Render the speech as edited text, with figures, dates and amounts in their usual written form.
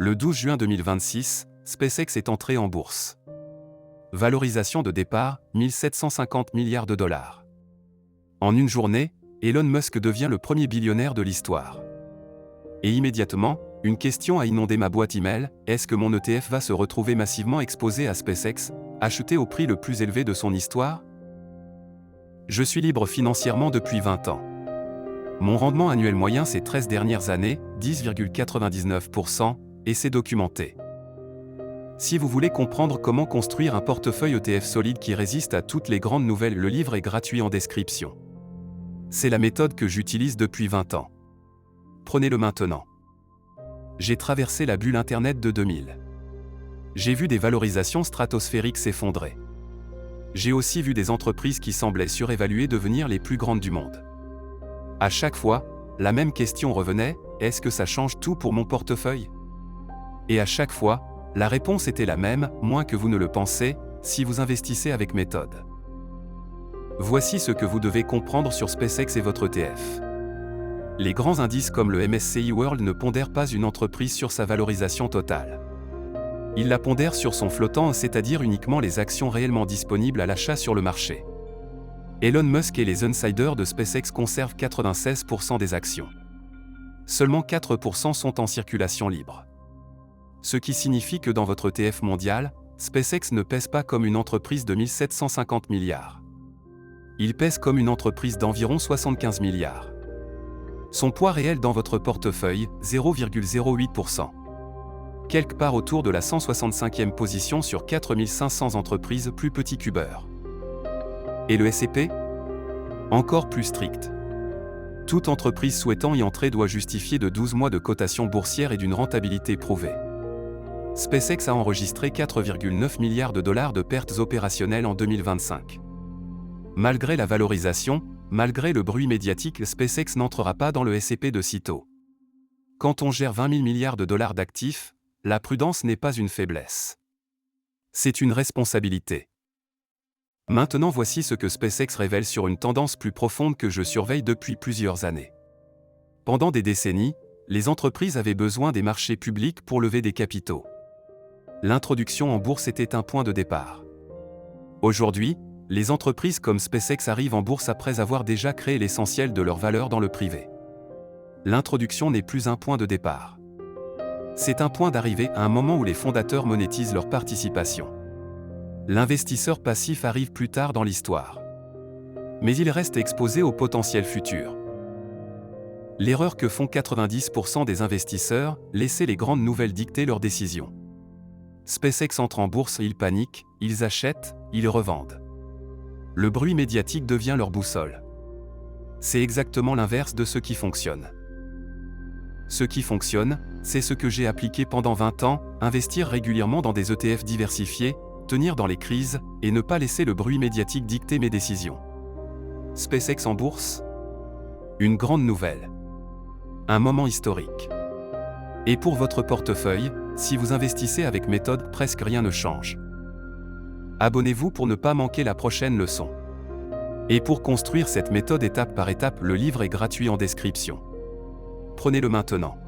Le 12 juin 2026, SpaceX est entré en bourse. Valorisation de départ, 1750 milliards de dollars. En une journée, Elon Musk devient le premier billionnaire de l'histoire. Et immédiatement, une question a inondé ma boîte email, est-ce que mon ETF va se retrouver massivement exposé à SpaceX, acheté au prix le plus élevé de son histoire? Je suis libre financièrement depuis 20 ans. Mon rendement annuel moyen ces 13 dernières années, 10,99%, et c'est documenté. Si vous voulez comprendre comment construire un portefeuille ETF solide qui résiste à toutes les grandes nouvelles, le livre est gratuit en description. C'est la méthode que j'utilise depuis 20 ans. Prenez-le maintenant. J'ai traversé la bulle Internet de 2000. J'ai vu des valorisations stratosphériques s'effondrer. J'ai aussi vu des entreprises qui semblaient surévaluées devenir les plus grandes du monde. À chaque fois, la même question revenait, est-ce que ça change tout pour mon portefeuille? Et à chaque fois, la réponse était la même, moins que vous ne le pensez, si vous investissez avec méthode. Voici ce que vous devez comprendre sur SpaceX et votre ETF. Les grands indices comme le MSCI World ne pondèrent pas une entreprise sur sa valorisation totale. Ils la pondèrent sur son flottant, c'est-à-dire uniquement les actions réellement disponibles à l'achat sur le marché. Elon Musk et les insiders de SpaceX conservent 96% des actions. Seulement 4% sont en circulation libre. Ce qui signifie que dans votre ETF mondial, SpaceX ne pèse pas comme une entreprise de 1750 milliards. Il pèse comme une entreprise d'environ 75 milliards. Son poids réel dans votre portefeuille, 0,08%. Quelque part autour de la 165e position sur 4500 entreprises plus petits qu'Uber. Et le SCP? Encore plus strict. Toute entreprise souhaitant y entrer doit justifier de 12 mois de cotation boursière et d'une rentabilité prouvée. SpaceX a enregistré 4,9 milliards de dollars de pertes opérationnelles en 2025. Malgré la valorisation, malgré le bruit médiatique, SpaceX n'entrera pas dans le SCP de sitôt. Quand on gère 20 000 milliards de dollars d'actifs, la prudence n'est pas une faiblesse. C'est une responsabilité. Maintenant voici ce que SpaceX révèle sur une tendance plus profonde que je surveille depuis plusieurs années. Pendant des décennies, les entreprises avaient besoin des marchés publics pour lever des capitaux. L'introduction en bourse était un point de départ. Aujourd'hui, les entreprises comme SpaceX arrivent en bourse après avoir déjà créé l'essentiel de leur valeur dans le privé. L'introduction n'est plus un point de départ. C'est un point d'arrivée à un moment où les fondateurs monétisent leur participation. L'investisseur passif arrive plus tard dans l'histoire. Mais il reste exposé au potentiel futur. L'erreur que font 90% des investisseurs, laisser les grandes nouvelles dicter leurs décisions. SpaceX entre en bourse, ils paniquent, ils achètent, ils revendent. Le bruit médiatique devient leur boussole. C'est exactement l'inverse de ce qui fonctionne. Ce qui fonctionne, c'est ce que j'ai appliqué pendant 20 ans, investir régulièrement dans des ETF diversifiés, tenir dans les crises, et ne pas laisser le bruit médiatique dicter mes décisions. SpaceX en bourse? Une grande nouvelle. Un moment historique. Et pour votre portefeuille, si vous investissez avec méthode, presque rien ne change. Abonnez-vous pour ne pas manquer la prochaine leçon. Et pour construire cette méthode étape par étape, le livre est gratuit en description. Prenez-le maintenant.